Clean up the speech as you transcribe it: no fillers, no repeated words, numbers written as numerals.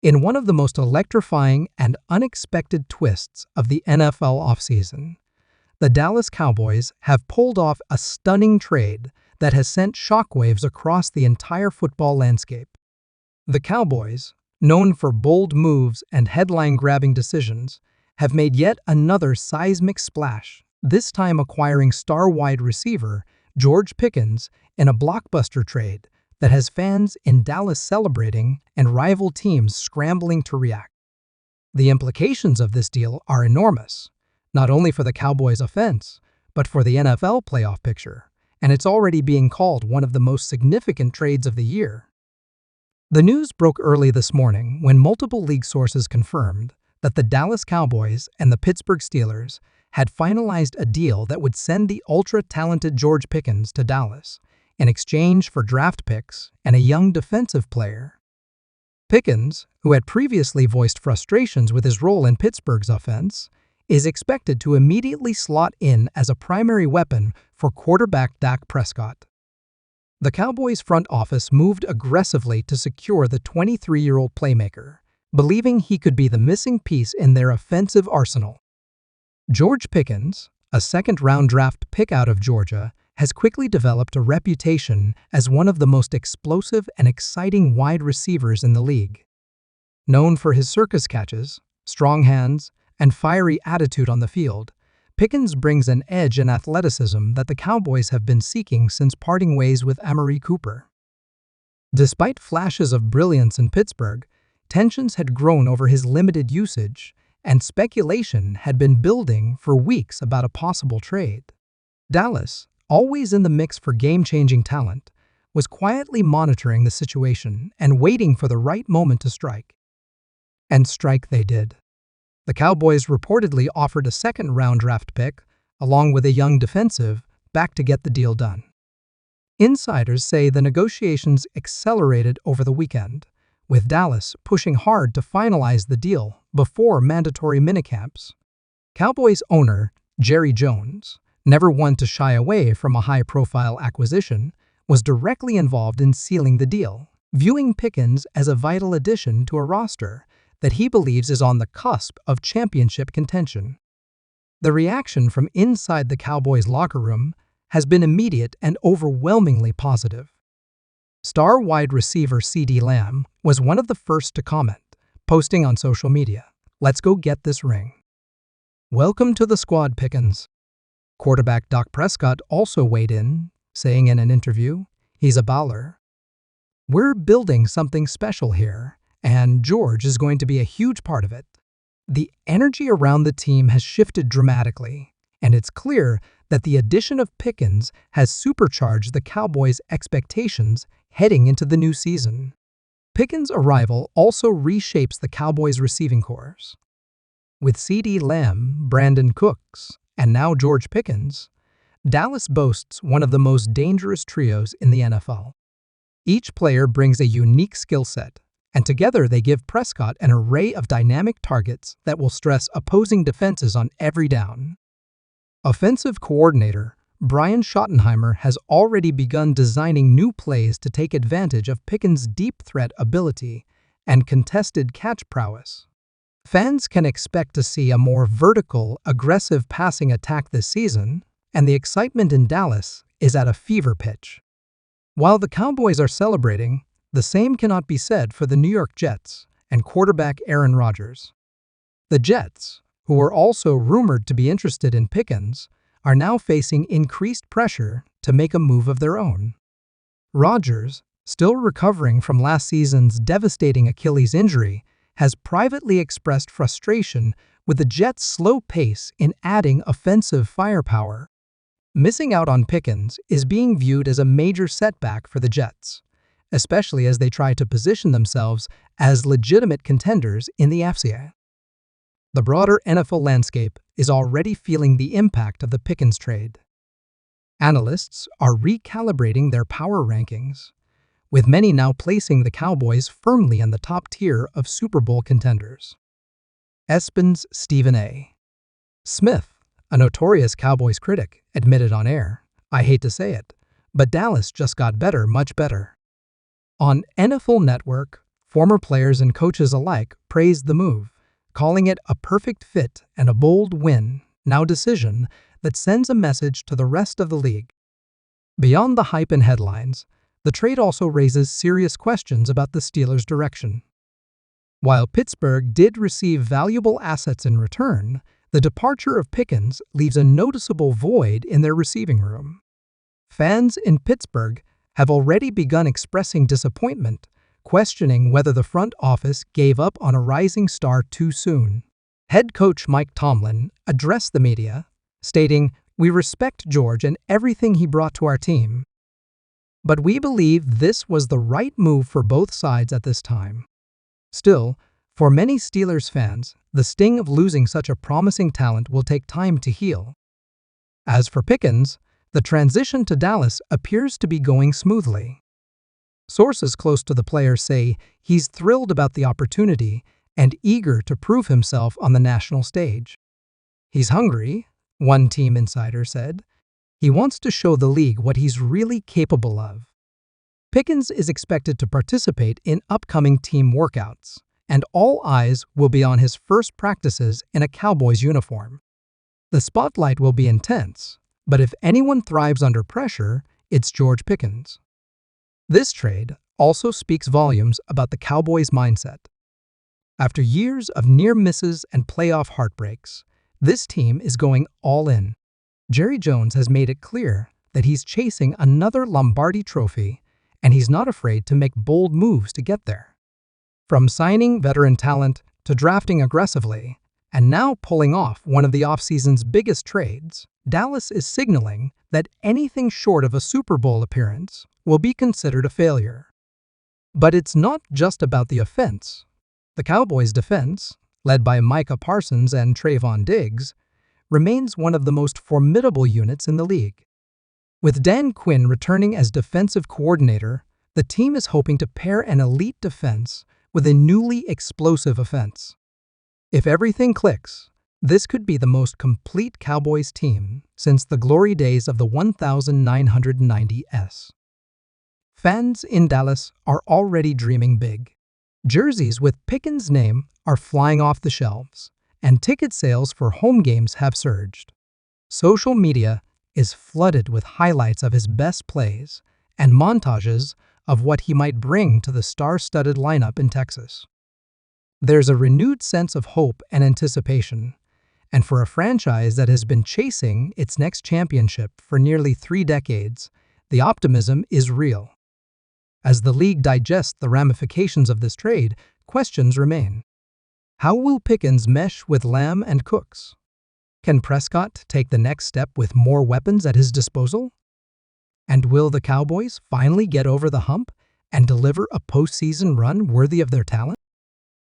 In one of the most electrifying and unexpected twists of the NFL offseason, the Dallas Cowboys have pulled off a stunning trade that has sent shockwaves across the entire football landscape. The Cowboys, known for bold moves and headline-grabbing decisions, have made yet another seismic splash, this time acquiring star wide receiver George Pickens in a blockbuster trade that has fans in Dallas celebrating and rival teams scrambling to react. The implications of this deal are enormous, not only for the Cowboys' offense, but for the NFL playoff picture, and it's already being called one of the most significant trades of the year. The news broke early this morning when multiple league sources confirmed that the Dallas Cowboys and the Pittsburgh Steelers had finalized a deal that would send the ultra-talented George Pickens to Dallas in exchange for draft picks and a young defensive player. Pickens, who had previously voiced frustrations with his role in Pittsburgh's offense, is expected to immediately slot in as a primary weapon for quarterback Dak Prescott. The Cowboys' front office moved aggressively to secure the 23-year-old playmaker, believing he could be the missing piece in their offensive arsenal. George Pickens, a second-round draft pick out of Georgia, has quickly developed a reputation as one of the most explosive and exciting wide receivers in the league. Known for his circus catches, strong hands, and fiery attitude on the field, Pickens brings an edge and athleticism that the Cowboys have been seeking since parting ways with Amari Cooper. Despite flashes of brilliance in Pittsburgh, tensions had grown over his limited usage, and speculation had been building for weeks about a possible trade. Dallas, always in the mix for game-changing talent, was quietly monitoring the situation and waiting for the right moment to strike. And strike they did. The Cowboys reportedly offered a second-round draft pick, along with a young defensive, back to get the deal done. Insiders say the negotiations accelerated over the weekend, with Dallas pushing hard to finalize the deal before mandatory minicamps. Cowboys owner Jerry Jones, never one to shy away from a high-profile acquisition, was directly involved in sealing the deal, viewing Pickens as a vital addition to a roster that he believes is on the cusp of championship contention. The reaction from inside the Cowboys' locker room has been immediate and overwhelmingly positive. Star wide receiver CeeDee Lamb was one of the first to comment, posting on social media, "Let's go get this ring." "Welcome to the squad, Pickens." Quarterback Dak Prescott also weighed in, saying in an interview, "He's a baller. We're building something special here, and George is going to be a huge part of it." The energy around the team has shifted dramatically, and it's clear that the addition of Pickens has supercharged the Cowboys' expectations heading into the new season. Pickens' arrival also reshapes the Cowboys' receiving corps. With CeeDee Lamb, Brandon Cooks, and now George Pickens, Dallas boasts one of the most dangerous trios in the NFL. Each player brings a unique skill set, and together they give Prescott an array of dynamic targets that will stress opposing defenses on every down. Offensive coordinator Brian Schottenheimer has already begun designing new plays to take advantage of Pickens' deep threat ability and contested catch prowess. Fans can expect to see a more vertical, aggressive passing attack this season, and the excitement in Dallas is at a fever pitch. While the Cowboys are celebrating, the same cannot be said for the New York Jets and quarterback Aaron Rodgers. The Jets, who were also rumored to be interested in Pickens, are now facing increased pressure to make a move of their own. Rodgers, still recovering from last season's devastating Achilles injury, has privately expressed frustration with the Jets' slow pace in adding offensive firepower. Missing out on Pickens is being viewed as a major setback for the Jets, especially as they try to position themselves as legitimate contenders in the AFC. The broader NFL landscape is already feeling the impact of the Pickens trade. Analysts are recalibrating their power rankings, with many now placing the Cowboys firmly in the top tier of Super Bowl contenders. ESPN's Stephen A. Smith, a notorious Cowboys critic, admitted on air, "I hate to say it, but Dallas just got better, much better." On NFL Network, Former players and coaches alike praised the move, calling it a perfect fit and a bold win-now decision that sends a message to the rest of the league. Beyond the hype and headlines, the trade also raises serious questions about the Steelers' direction. While Pittsburgh did receive valuable assets in return, the departure of Pickens leaves a noticeable void in their receiving room. Fans in Pittsburgh have already begun expressing disappointment, questioning whether the front office gave up on a rising star too soon. Head coach Mike Tomlin addressed the media, stating, "We respect George and everything he brought to our team, but we believe this was the right move for both sides at this time." Still, for many Steelers fans, the sting of losing such a promising talent will take time to heal. As for Pickens, the transition to Dallas appears to be going smoothly. Sources close to the player say he's thrilled about the opportunity and eager to prove himself on the national stage. "He's hungry," one team insider said. "He wants to show the league what he's really capable of." Pickens is expected to participate in upcoming team workouts, and all eyes will be on his first practices in a Cowboys uniform. The spotlight will be intense, but if anyone thrives under pressure, it's George Pickens. This trade also speaks volumes about the Cowboys' mindset. After years of near misses and playoff heartbreaks, this team is going all in. Jerry Jones has made it clear that he's chasing another Lombardi trophy, and he's not afraid to make bold moves to get there. From signing veteran talent to drafting aggressively, and now pulling off one of the offseason's biggest trades, Dallas is signaling that anything short of a Super Bowl appearance will be considered a failure. But it's not just about the offense. The Cowboys' defense, led by Micah Parsons and Trayvon Diggs, remains one of the most formidable units in the league. With Dan Quinn returning as defensive coordinator, the team is hoping to pair an elite defense with a newly explosive offense. If everything clicks, this could be the most complete Cowboys team since the glory days of the 1990s. Fans in Dallas are already dreaming big. Jerseys with Pickens' name are flying off the shelves, and ticket sales for home games have surged. Social media is flooded with highlights of his best plays and montages of what he might bring to the star-studded lineup in Texas. There's a renewed sense of hope and anticipation, and for a franchise that has been chasing its next championship for nearly 3 decades, the optimism is real. As the league digests the ramifications of this trade, questions remain. How will Pickens mesh with Lamb and Cooks? Can Prescott take the next step with more weapons at his disposal? And will the Cowboys finally get over the hump and deliver a postseason run worthy of their talent?